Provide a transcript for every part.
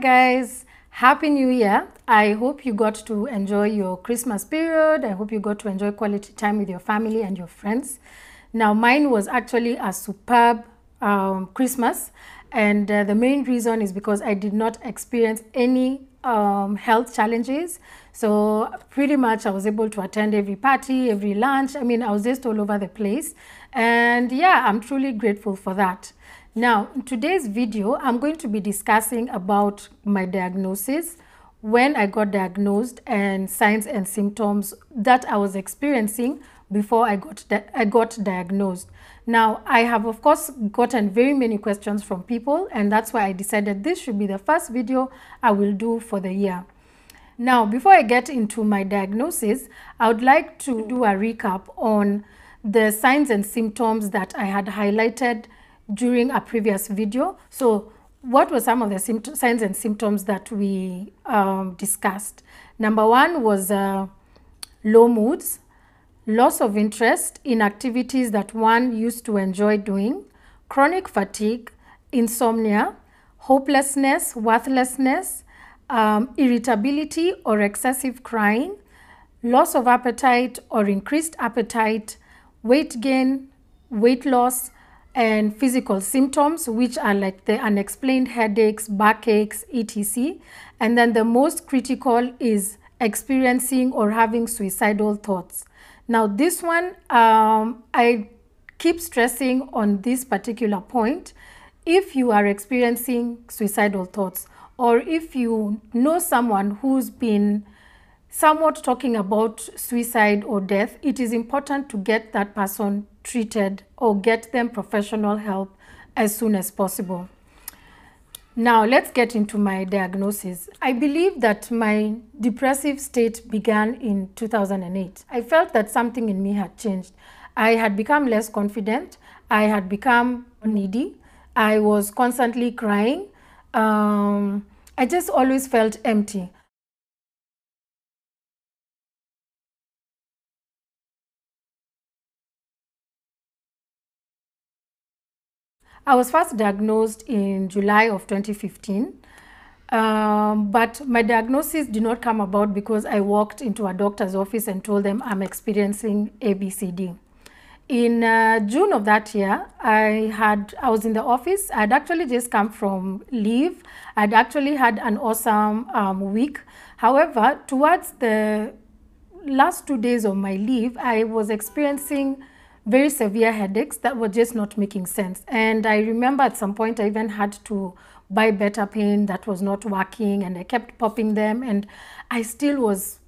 guys, Happy New Year. I hope you got to enjoy your Christmas period. I hope you got to enjoy quality time with your family and your friends. Now mine was actually a superb Christmas, and the main reason is because I did not experience any health challenges. So pretty much I was able to attend every party, every lunch. I mean, I was just all over the place, and yeah, I'm truly grateful for that. Now, in today's video, I'm going to be discussing about my diagnosis, when I got diagnosed, and signs and symptoms that I was experiencing before I got diagnosed. Now, I have, of course, gotten very many questions from people, and that's why I decided this should be the first video I will do for the year. Now, before I get into my diagnosis, I would like to do a recap on the signs and symptoms that I had highlighted during a previous video. So what were some of the signs and symptoms that we discussed? Number one was low moods, loss of interest in activities that one used to enjoy doing, chronic fatigue, insomnia, hopelessness, worthlessness, irritability or excessive crying, loss of appetite or increased appetite, weight gain, weight loss, and physical symptoms, which are like the unexplained headaches, backaches, etc. And then the most critical is experiencing or having suicidal thoughts. Now this one, I keep stressing on this particular point. If you are experiencing suicidal thoughts, or if you know someone who's been somewhat talking about suicide or death, it is important to get that person treated or get them professional help as soon as possible. Now, let's get into my diagnosis. I believe that my depressive state began in 2008. I felt that something in me had changed. I had become less confident. I had become needy. I was constantly crying. I just always felt empty. I was first diagnosed in July of 2015, but my diagnosis did not come about because I walked into a doctor's office and told them I'm experiencing ABCD. In June of that year, I was in the office. I'd actually just come from leave. I'd actually had an awesome week. However, towards the last 2 days of my leave, I was experiencing very severe headaches that were just not making sense. And I remember at some point I even had to buy Betapine that was not working, and I kept popping them, and I still was,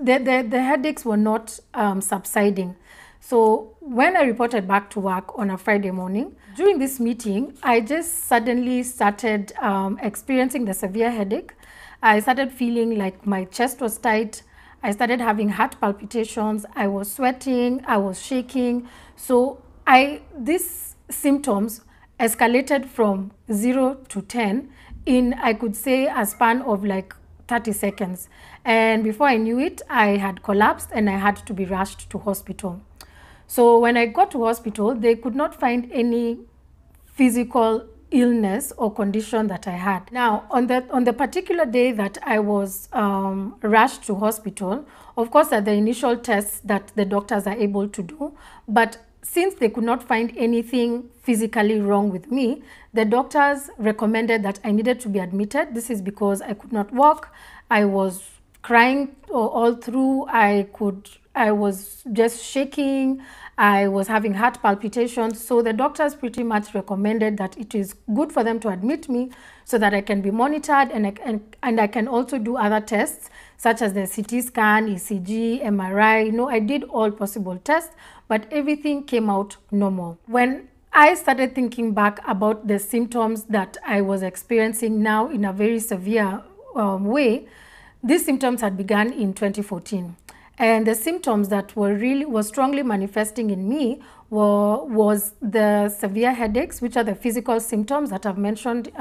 the headaches were not subsiding. So when I reported back to work on a Friday morning, during this meeting, I just suddenly started experiencing the severe headache. I started feeling like my chest was tight. I started having heart palpitations. I was sweating. I was shaking. So these symptoms escalated from 0 to 10 in, I could say, a span of like 30 seconds. And before I knew it, I had collapsed and I had to be rushed to hospital. So when I got to hospital, they could not find any physical illness or condition that I had. Now, on the particular day that I was rushed to hospital, of course, are the initial tests that the doctors are able to do. But since they could not find anything physically wrong with me, the doctors recommended that I needed to be admitted. This is because I could not walk. I was crying all through. I was just shaking. I was having heart palpitations. So the doctors pretty much recommended that it is good for them to admit me so that I can be monitored, and I can also do other tests such as the CT scan, ECG, MRI. I did all possible tests, but everything came out normal. When I started thinking back about the symptoms that I was experiencing now in a very severe way, these symptoms had begun in 2014. And the symptoms that were strongly manifesting in me was the severe headaches, which are the physical symptoms that I've mentioned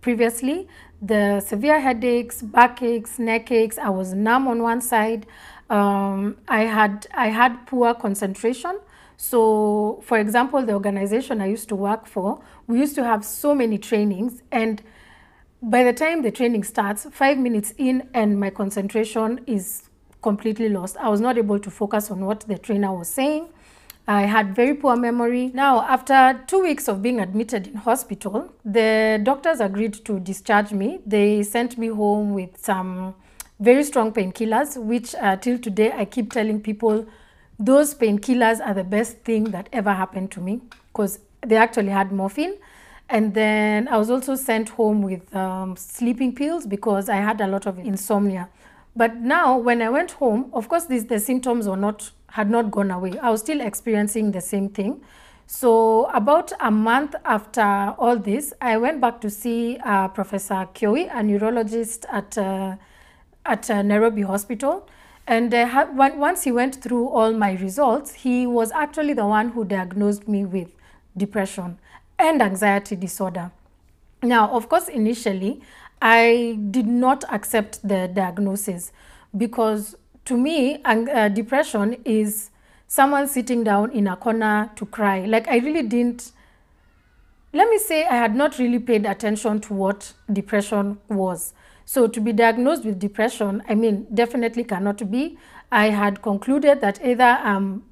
previously. The severe headaches, backaches, neck aches. I was numb on one side. I had poor concentration. So, for example, the organization I used to work for, we used to have so many trainings, and By the time the training starts, 5 minutes in and my concentration is completely lost. I was not able to focus on what the trainer was saying. I had very poor memory. Now, after 2 weeks of being admitted in hospital, the doctors agreed to discharge me. They sent me home with some very strong painkillers, which till today I keep telling people those painkillers are the best thing that ever happened to me, because they actually had morphine. And then I was also sent home with sleeping pills because I had a lot of insomnia. But now when I went home, of course, the symptoms had not gone away. I was still experiencing the same thing. So about a month after all this, I went back to see Professor Kioi, a neurologist at Nairobi Hospital. And once he went through all my results, he was actually the one who diagnosed me with depression and anxiety disorder. Now, of course, initially, I did not accept the diagnosis because to me, depression is someone sitting down in a corner to cry. Like, I really didn't, let me say, I had not really paid attention to what depression was. So to be diagnosed with depression, I mean, definitely cannot be. I had concluded that either I'm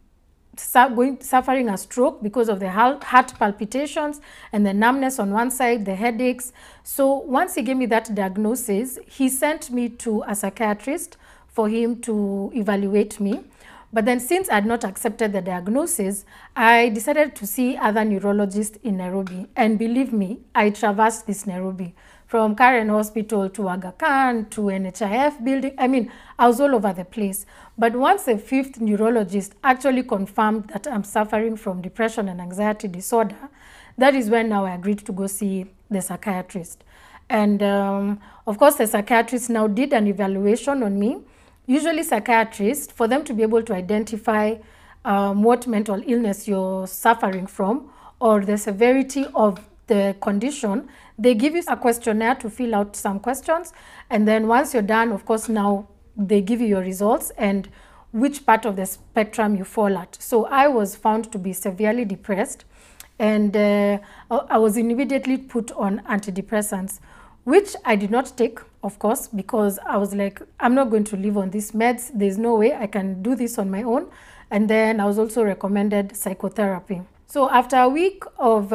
suffering a stroke because of the heart palpitations and the numbness on one side, the headaches. So once he gave me that diagnosis, he sent me to a psychiatrist for him to evaluate me. But then since I had not accepted the diagnosis, I decided to see other neurologists in Nairobi. And believe me, I traversed this Nairobi from Karen Hospital to Aga Khan to NHIF building. I mean, I was all over the place. But once the fifth neurologist actually confirmed that I'm suffering from depression and anxiety disorder, that is when now I agreed to go see the psychiatrist. And of course, the psychiatrist now did an evaluation on me. Usually psychiatrists, for them to be able to identify what mental illness you're suffering from or the severity of the condition, they give you a questionnaire to fill out some questions. And then once you're done, of course, now they give you your results and which part of the spectrum you fall at. So I was found to be severely depressed, and I was immediately put on antidepressants, which I did not take, of course, because I was like, I'm not going to live on these meds. There's no way I can do this on my own. And then I was also recommended psychotherapy. So after a week of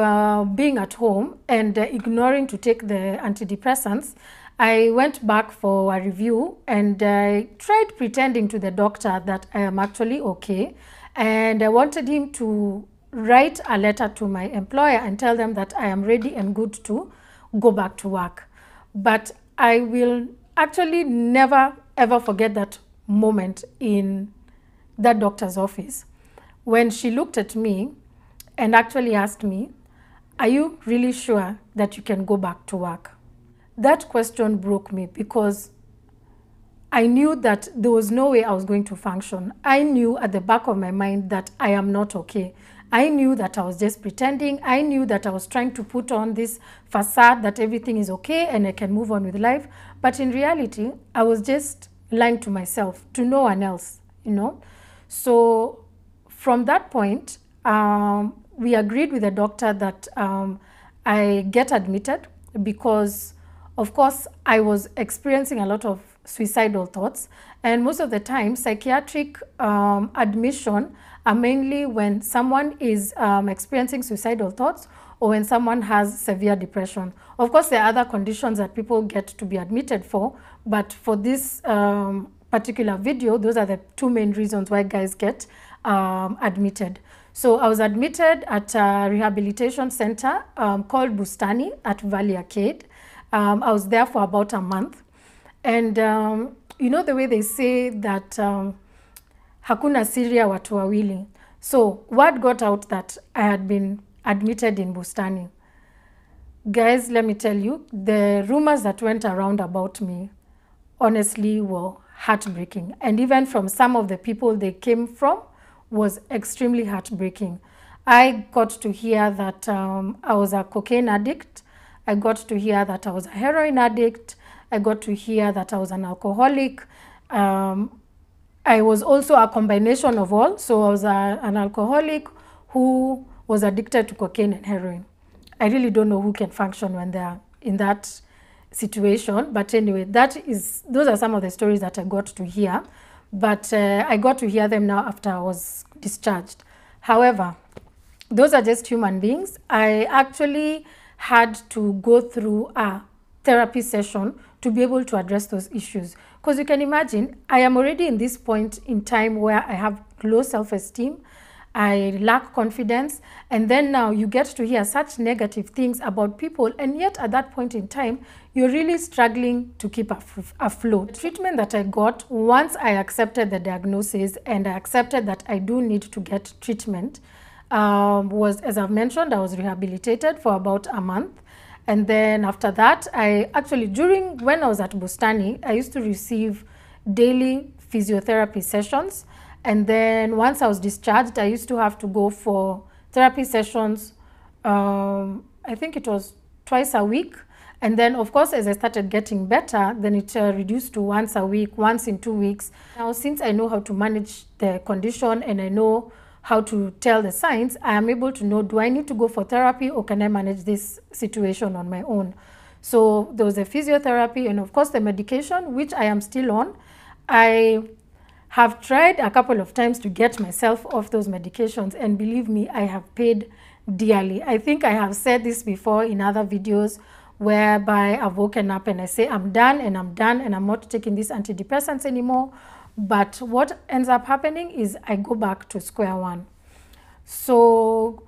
being at home and ignoring to take the antidepressants, I went back for a review and I tried pretending to the doctor that I am actually okay. And I wanted him to write a letter to my employer and tell them that I am ready and good to go back to work. But I will actually never ever forget that moment in that doctor's office when she looked at me and actually asked me, "Are you really sure that you can go back to work?" That question broke me because I knew that there was no way I was going to function. I knew at the back of my mind that I am not okay. I knew that I was just pretending. I knew that I was trying to put on this facade that everything is okay and I can move on with life. But in reality, I was just lying to myself, to no one else, you know. So from that point, we agreed with the doctor that I get admitted because, of course, I was experiencing a lot of suicidal thoughts. And most of the time, psychiatric admission are mainly when someone is experiencing suicidal thoughts or when someone has severe depression. Of course, there are other conditions that people get to be admitted for, but for this particular video, those are the two main reasons why guys get admitted. So I was admitted at a rehabilitation center called Bustani at Valley Arcade. I was there for about a month. And you know the way they say that hakuna siri ya watu wawili. So word got out that I had been admitted in Bustani. Guys, let me tell you, the rumors that went around about me honestly were heartbreaking. And even from some of the people they came from was extremely heartbreaking. I got to hear that I was a cocaine addict. I got to hear that I was a heroin addict. I got to hear that I was an alcoholic. I was also a combination of all. So I was an alcoholic who was addicted to cocaine and heroin. I really don't know who can function when they're in that situation. But anyway, those are some of the stories that I got to hear. But I got to hear them now after I was discharged. However, those are just human beings. I actually had to go through a therapy session to be able to address those issues. Because you can imagine, I am already in this point in time where I have low self-esteem, I lack confidence, and then now you get to hear such negative things about people, and yet at that point in time, you're really struggling to keep afloat. The treatment that I got, once I accepted the diagnosis and I accepted that I do need to get treatment, was, as I've mentioned, I was rehabilitated for about a month. And then after that, when I was at Bustani, I used to receive daily physiotherapy sessions. And then once I was discharged, I used to have to go for therapy sessions, I think it was twice a week. And then, of course, as I started getting better, then it reduced to once a week, once in 2 weeks. Now, since I know how to manage the condition and I know how to tell the signs, I am able to know, do I need to go for therapy or can I manage this situation on my own? So there was a physiotherapy and, of course, the medication, which I am still on. I have tried a couple of times to get myself off those medications, and believe me, I have paid dearly. I think I have said this before in other videos whereby I've woken up and I say I'm done and I'm not taking these antidepressants anymore. But what ends up happening is I go back to square one. So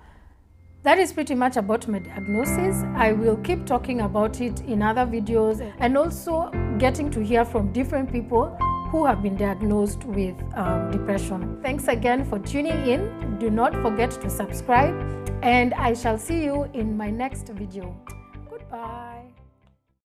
that is pretty much about my diagnosis. I will keep talking about it in other videos and also getting to hear from different people who have been diagnosed with depression. Thanks again for tuning in. Do not forget to subscribe, and I shall see you in my next video. Goodbye.